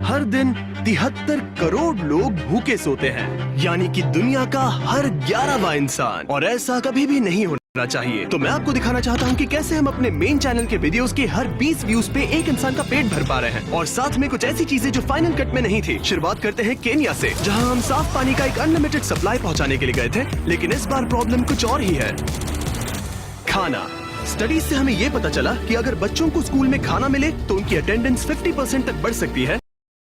हर दिन 73 करोड़ लोग भूखे सोते हैं, यानी कि दुनिया का हर 11वां इंसान। और ऐसा कभी भी नहीं होना चाहिए। तो मैं आपको दिखाना चाहता हूँ कि कैसे हम अपने मेन चैनल के वीडियोस के हर 20 व्यूज पे एक इंसान का पेट भर पा रहे हैं, और साथ में कुछ ऐसी चीजें जो फाइनल कट में नहीं थी। शुरुआत करते हैं केन्या से, जहाँ हम साफ पानी का एक अनलिमिटेड सप्लाई पहुँचाने के लिए गए थे, लेकिन इस बार प्रॉब्लम कुछ और ही है, खाना। स्टडीज से हमें ये पता चला कि अगर बच्चों को स्कूल में खाना मिले तो उनकी अटेंडेंस 50% तक बढ़ सकती है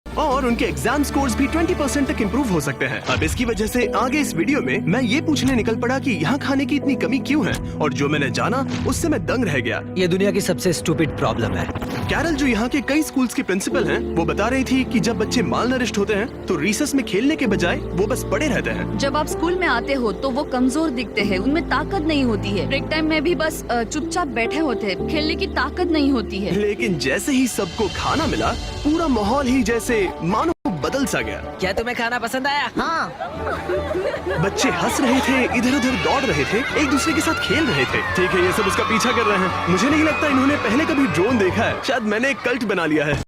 और उनके एग्जाम स्कोर्स भी 20% तक इंप्रूव हो सकते हैं। अब इसकी वजह से आगे इस वीडियो में मैं ये पूछने निकल पड़ा कि यहाँ खाने की इतनी कमी क्यों है, और जो मैंने जाना उससे मैं दंग रह गया। ये दुनिया की सबसे स्टूपिड प्रॉब्लम है। कैरल, जो यहाँ के कई स्कूल्स की प्रिंसिपल हैं, वो बता रही थी कि जब बच्चे मालनरिश्ड होते हैं तो रिसेस में खेलने के बजाय वो बस पड़े रहते हैं। जब आप स्कूल में आते हो तो वो कमजोर दिखते हैं, उनमें ताकत नहीं होती है। ब्रेक टाइम में भी बस चुपचाप बैठे होते हैं, खेलने की ताकत नहीं होती है। लेकिन जैसे ही सबको खाना मिला, पूरा माहौल ही जैसे मानो बदल सा गया। क्या तुम्हें खाना पसंद आया? हाँ। बच्चे हंस रहे थे, इधर उधर दौड़ रहे थे, एक दूसरे के साथ खेल रहे थे। ठीक है, ये सब उसका पीछा कर रहे हैं। मुझे नहीं लगता इन्होंने पहले कभी ड्रोन देखा है। शायद मैंने एक कल्ट बना लिया है।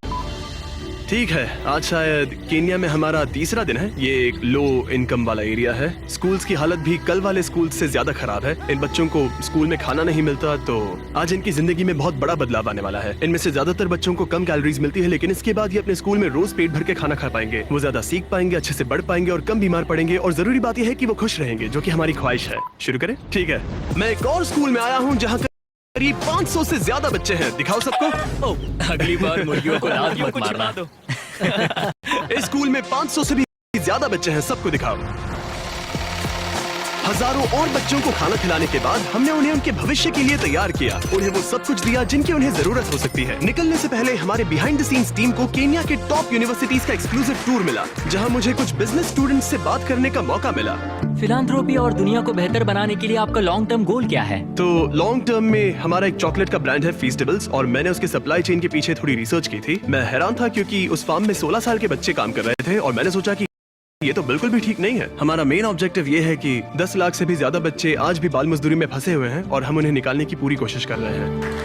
ठीक है, आज शायद केन्या में हमारा तीसरा दिन है। ये एक लो इनकम वाला एरिया है। स्कूल्स की हालत भी कल वाले स्कूल से ज्यादा खराब है। इन बच्चों को स्कूल में खाना नहीं मिलता, तो आज इनकी जिंदगी में बहुत बड़ा बदलाव आने वाला है। इनमें से ज्यादातर बच्चों को कम कैलोरीज मिलती है, लेकिन इसके बाद ये अपने स्कूल में रोज पेट भर के खाना खा पाएंगे। वो ज्यादा सीख पाएंगे, अच्छे से बढ़ पाएंगे और कम बीमार पड़ेंगे। और जरूरी बात यह है कि वो खुश रहेंगे, जो कि हमारी ख्वाहिश है। शुरू करें? ठीक है, मैं एक और स्कूल में आया हूँ जहाँ करीब 500 से ज्यादा बच्चे हैं। दिखाओ सबको। अगली बार मुर्गियों को लात मत मारना। इस स्कूल में 500 से भी ज्यादा बच्चे हैं, सबको दिखाओ। हजारों और बच्चों को खाना खिलाने के बाद हमने उन्हें उनके भविष्य के लिए तैयार किया। उन्हें वो सब कुछ दिया जिनकी उन्हें जरूरत हो सकती है। निकलने से पहले हमारे बिहाइंड द सीन्स टीम को केन्या के टॉप यूनिवर्सिटीज का एक्सक्लूसिव टूर मिला, जहां मुझे कुछ बिजनेस स्टूडेंट्स से बात करने का मौका मिला। फिलांथ्रोपी और दुनिया को बेहतर बनाने के लिए आपका लॉन्ग टर्म गोल क्या है? तो लॉन्ग टर्म में हमारा एक चॉकलेट का ब्रांड है फीस्टेबल्स, और मैंने उसके सप्लाई चेन के पीछे थोड़ी रिसर्च की थी। मैं हैरान था क्योंकि उस फार्म में 16 साल के बच्चे काम कर रहे थे, और मैंने सोचा कि ये तो बिल्कुल भी ठीक नहीं है। हमारा मेन ऑब्जेक्टिव ये है कि 10 लाख से भी ज्यादा बच्चे आज भी बाल मजदूरी में फंसे हुए हैं, और हम उन्हें निकालने की पूरी कोशिश कर रहे हैं।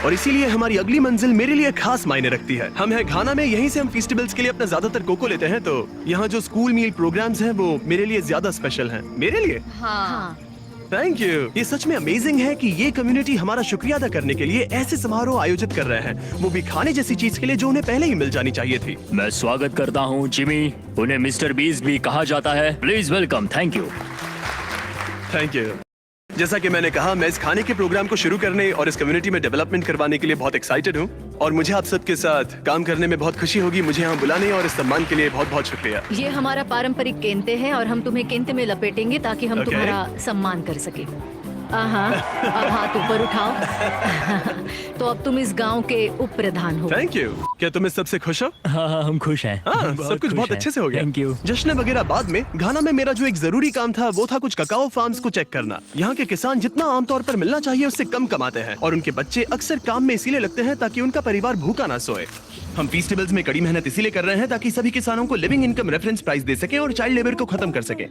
और इसीलिए हमारी अगली मंजिल मेरे लिए खास मायने रखती है। हम है घाना में, यहीं से हम फेस्टिवल्स के लिए अपना ज्यादातर कोको लेते हैं। तो यहाँ जो स्कूल मील प्रोग्राम्स हैं वो मेरे लिए ज्यादा स्पेशल हैं। मेरे लिए? हाँ। Thank you. ये सच में अमेजिंग है कि ये कम्युनिटी हमारा शुक्रिया अदा करने के लिए ऐसे समारोह आयोजित कर रहे हैं, वो भी खाने जैसी चीज के लिए जो उन्हें पहले ही मिल जानी चाहिए थी। मैं स्वागत करता हूँ जिमी, उन्हें मिस्टर बीस्ट भी कहा जाता है। Please welcome. Thank you. Thank you. जैसा कि मैंने कहा, मैं इस खाने के प्रोग्राम को शुरू करने और इस कम्युनिटी में डेवलपमेंट करवाने के लिए बहुत एक्साइटेड हूँ, और मुझे आप सबके साथ काम करने में बहुत खुशी होगी। मुझे यहाँ बुलाने और इस सम्मान के लिए बहुत बहुत शुक्रिया। ये हमारा पारंपरिक केंते है, और हम तुम्हें केंते में लपेटेंगे ताकि हम तुम्हारा सम्मान कर सके। अब हाथ ऊपर उठाओ। तो अब तुम इस गांव के उप प्रधान हो। Thank you. क्या तुम इस सबसे खुश हो? हाँ, हम खुश हैं। हाँ, सब कुछ बहुत अच्छे से हो गया। Thank you. जश्न वगैरह बाद में। घाना में मेरा जो एक जरूरी काम था वो था कुछ ककाओ फार्म्स को चेक करना। यहाँ के किसान जितना आमतौर पर मिलना चाहिए उससे कम कमाते हैं, और उनके बच्चे अक्सर काम में इसीलिए लगते हैं ताकि उनका परिवार भूखा ना सोए। हम फेस्टिवल्स में कड़ी मेहनत इसीलिए कर रहे हैं ताकि सभी किसानों को लिविंग इनकम रेफरेंस प्राइस दे सके और चाइल्ड लेबर को खत्म कर सके।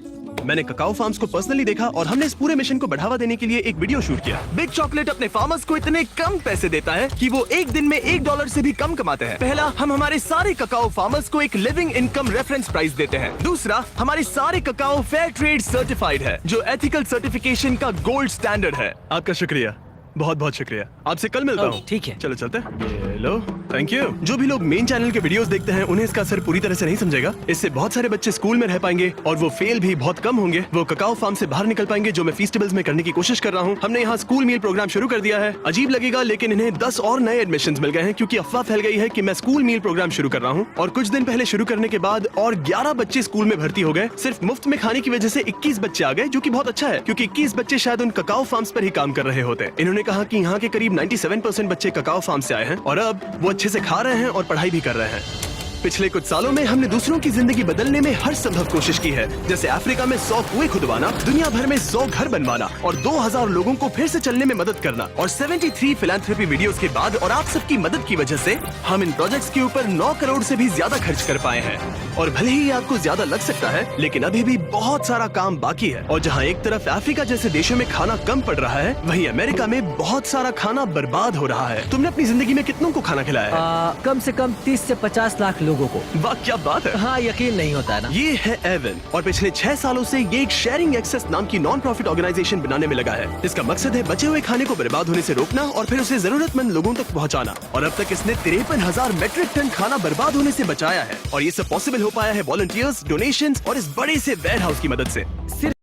मैंने ककाओ फार्म्स को पर्सनली देखा, और हमने इस पूरे मिशन को बढ़ावा देने के लिए एक वीडियो शूट किया। बिग चॉकलेट अपने फार्मर्स को इतने कम पैसे देता है कि वो एक दिन में $1 से भी कम कमाते हैं। पहला, हम हमारे सारे ककाओ फार्मर्स को एक लिविंग इनकम रेफरेंस प्राइस देते हैं। दूसरा, हमारे सारे ककाओ फेयर ट्रेड सर्टिफाइड है, जो एथिकल सर्टिफिकेशन का गोल्ड स्टैंडर्ड है। आपका शुक्रिया, बहुत बहुत शुक्रिया। आपसे कल मिलता हूँ। ठीक है, चलो चलते हैं। Hello, thank you. जो भी लोग मेन चैनल के वीडियोस देखते हैं उन्हें इसका असर पूरी तरह से नहीं समझेगा। इससे बहुत सारे बच्चे स्कूल में रह पाएंगे, और वो फेल भी बहुत कम होंगे। वो ककाओ फार्म से बाहर निकल पाएंगे, जो मैं फेस्टिवल्स में करने की कोशिश कर रहा हूँ। हमने यहाँ स्कूल मील प्रोग्राम शुरू कर दिया है। अजीब लगेगा, लेकिन इन्हें 10 और नए एडमिशंस मिल गए हैं, क्योंकि अफवाह फैल गई है कि मैं स्कूल मील प्रोग्राम शुरू कर रहा हूँ। और कुछ दिन पहले शुरू करने के बाद और 11 बच्चे स्कूल में भर्ती हो गए। सिर्फ मुफ्त में खाने की वजह से 21 बच्चे आ गए, जो कि बहुत अच्छा है, क्योंकि 21 बच्चे शायद उन ककाओ फार्म्स पर ही काम कर रहे होते। इन्होंने कहा कि यहाँ के करीब 97% बच्चे ककाओ फार्म से आए हैं, और अब वो अच्छे से खा रहे हैं और पढ़ाई भी कर रहे हैं। पिछले कुछ सालों में हमने दूसरों की जिंदगी बदलने में हर संभव कोशिश की है, जैसे अफ्रीका में 100 कुएं खुदवाना, दुनिया भर में 100 घर बनवाना, और 2000 लोगों को फिर से चलने में मदद करना। और 73 फिलैंथ्रोपी वीडियोस के बाद और आप सबकी मदद की वजह से हम इन प्रोजेक्ट्स के ऊपर 9 करोड़ से भी ज्यादा खर्च कर पाए हैं। और भले ही आपको ज्यादा लग सकता है, लेकिन अभी भी बहुत सारा काम बाकी है। और जहाँ एक तरफ अफ्रीका जैसे देशों में खाना कम पड़ रहा है, वहीं अमेरिका में बहुत सारा खाना बर्बाद हो रहा है। तुमने अपनी जिंदगी में कितनों को खाना खिलाया है? कम से कम 30 से 50 लाख लोगों लोगों को। वाह क्या बात है। हाँ, यकीन नहीं होता है ना। ये है एवन और पिछले 6 सालों से ये एक शेयरिंग एक्सेस नाम की नॉन प्रॉफिट ऑर्गेनाइजेशन बनाने में लगा है। इसका मकसद है बचे हुए खाने को बर्बाद होने से रोकना और फिर उसे जरूरतमंद लोगों तक पहुंचाना। और अब तक इसने 53,000 मेट्रिक टन खाना बर्बाद होने से बचाया है। और ये सब पॉसिबल हो पाया है वॉलंटियर्स, डोनेशंस और इस बड़े से वेयर हाउस की मदद से। सिर्फ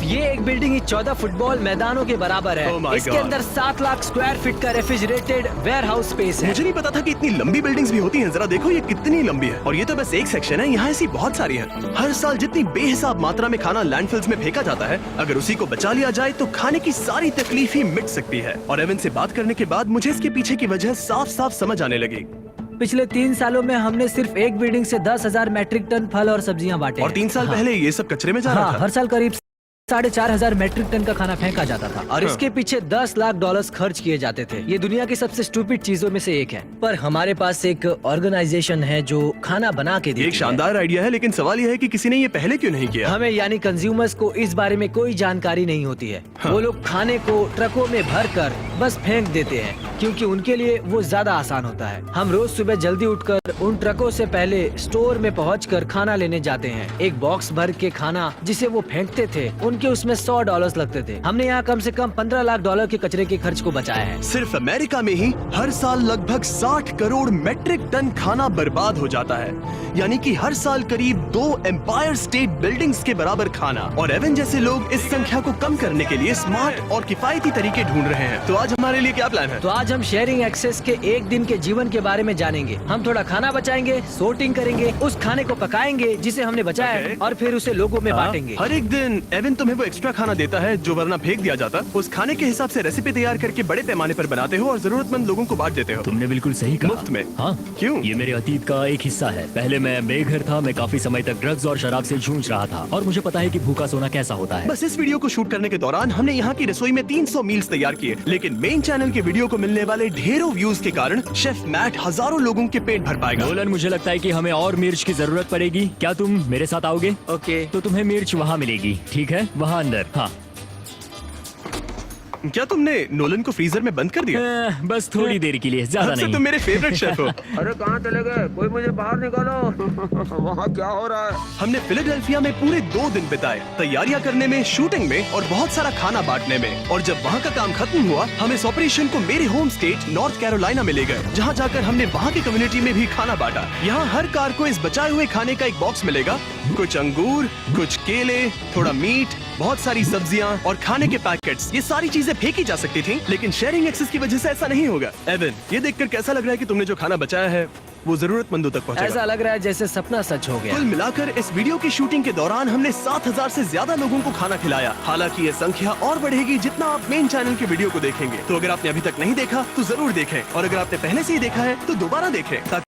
ये एक बिल्डिंग ही 14 फुटबॉल मैदानों के बराबर है। Oh my इसके God. अंदर 7 लाख स्क्वायर फीट का रेफ्रिजरेटेड वेयर हाउस स्पेस है। मुझे नहीं पता था कि इतनी लंबी बिल्डिंग्स भी होती हैं। जरा देखो ये कितनी लंबी है। और ये तो बस एक सेक्शन है, यहाँ ऐसी बहुत सारी है। हर साल जितनी बेहिसाब मात्रा में खाना लैंडफिल्स में फेंका जाता है, अगर उसी को बचा लिया जाए तो खाने की सारी तकलीफ ही मिट सकती है। और एवन से बात करने के बाद मुझे इसके पीछे की वजह साफ साफ समझ आने लगी। पिछले 3 सालों में हमने सिर्फ एक बिल्डिंग से 10,000 मैट्रिक टन फल और सब्जियां बांटे। और 3 साल पहले ये सब कचरे में जा रहा हाँ, था। हर साल करीब 4,500 मैट्रिक टन का खाना फेंका जाता था और इसके पीछे 10 लाख डॉलर्स खर्च किए जाते थे। ये दुनिया की सबसे स्टूपिड चीजों में से एक है। पर हमारे पास एक ऑर्गेनाइजेशन है जो खाना बना के ये देती एक शानदार आइडिया है, लेकिन सवाल यह है कि किसी ने ये पहले क्यों नहीं है। किया। हमें यानी कंज्यूमर्स को इस बारे में कोई जानकारी नहीं होती है। वो लोग खाने को ट्रकों में भर कर बस फेंक देते हैं क्योंकि उनके लिए वो ज्यादा आसान होता है। हम रोज सुबह जल्दी उठकर उन ट्रकों से पहले स्टोर में पहुंचकर खाना लेने जाते हैं। एक बॉक्स भर के खाना जिसे वो फेंकते थे, उनके उसमें $100 लगते थे। हमने यहाँ कम से कम $15 लाख के कचरे के खर्च को बचाया है। सिर्फ अमेरिका में ही हर साल लगभग 60 करोड़ मेट्रिक टन खाना बर्बाद हो जाता है, यानी कि हर साल करीब 2 एम्पायर स्टेट बिल्डिंग्स के बराबर खाना। और एवन जैसे लोग इस संख्या को कम करने के लिए स्मार्ट और किफायती तरीके ढूंढ रहे हैं। तो आज हमारे लिए क्या प्लान है? तो आज हम शेयरिंग एक्सेस के एक दिन के जीवन के बारे में जानेंगे। हम थोड़ा खाना बचाएंगे, सोर्टिंग करेंगे, उस खाने को पकाएंगे जिसे हमने बचाया है और फिर उसे लोगों में बांटेंगे। हर एक दिन एवन तुम्हें वो एक्स्ट्रा खाना देता है जो वरना फेंक दिया जाता। उस खाने के हिसाब से रेसिपी तैयार करके बड़े पैमाने पर बनाते हो और जरूरतमंद लोगों को बांट देते हो। तुमने बिल्कुल सही कहा। मुफ्त में? हाँ। क्यों? ये मेरे अतीत का एक हिस्सा है। पहले मैं बेघर था, मैं काफी समय तक ड्रग्स और शराब से जूझ रहा था और मुझे पता है कि भूखा सोना कैसा होता है। बस इस वीडियो को शूट करने के दौरान हमने यहाँ की रसोई में 300 मील्स तैयार किए, लेकिन मेन चैनल के वीडियो को मिलने वाले ढेरों व्यूज के कारण शेफ मैट हजारों लोगों के पेट भर पाएगा। नोलन, मुझे लगता है कि हमें और मिर्च की जरूरत पड़ेगी। क्या तुम मेरे साथ आओगे? ओके। तो तुम्हें मिर्च वहाँ मिलेगी, ठीक है? वहाँ अंदर। हाँ। क्या तुमने नोलन को फ्रीजर में बंद कर दिया? बस थोड़ी देर के लिए, ज्यादा अब से नहीं। तुम मेरे फेवरेट शेफ हो। अरे कहाँ चले गए? कोई मुझे बाहर निकालो। वहाँ क्या हो रहा है? हमने फिलाडेल्फिया में पूरे 2 दिन बिताए, तैयारियां करने में, शूटिंग में और बहुत सारा खाना बांटने में। और जब वहाँ का काम खत्म हुआ, हम इस ऑपरेशन को मेरे होम स्टेट नॉर्थ कैरोलिना में ले गए, जहाँ जाकर हमने वहाँ की कम्युनिटी में भी खाना बांटा। यहाँ हर कार को इस बचाए हुए खाने का एक बॉक्स मिलेगा। कुछ अंगूर, कुछ केले, थोड़ा मीट, बहुत सारी सब्जियां और खाने के पैकेट्स। ये सारी चीजें फेंकी जा सकती थी, लेकिन शेयरिंग एक्सेस की वजह से ऐसा नहीं होगा। एवन, ये देखकर कैसा लग रहा है कि तुमने जो खाना बचाया है वो जरूरतमंदों तक पहुंचेगा? ऐसा लग रहा है जैसे सपना सच हो गया। कुल मिलाकर इस वीडियो की शूटिंग के दौरान हमने 7,000 से ज्यादा लोगों को खाना खिलाया। हालांकि ये संख्या और बढ़ेगी जितना आप मेन चैनल के वीडियो को देखेंगे। तो अगर आपने अभी तक नहीं देखा तो जरूर देखें, और अगर आपने पहले से ही देखा है तो दोबारा देखें, ताकि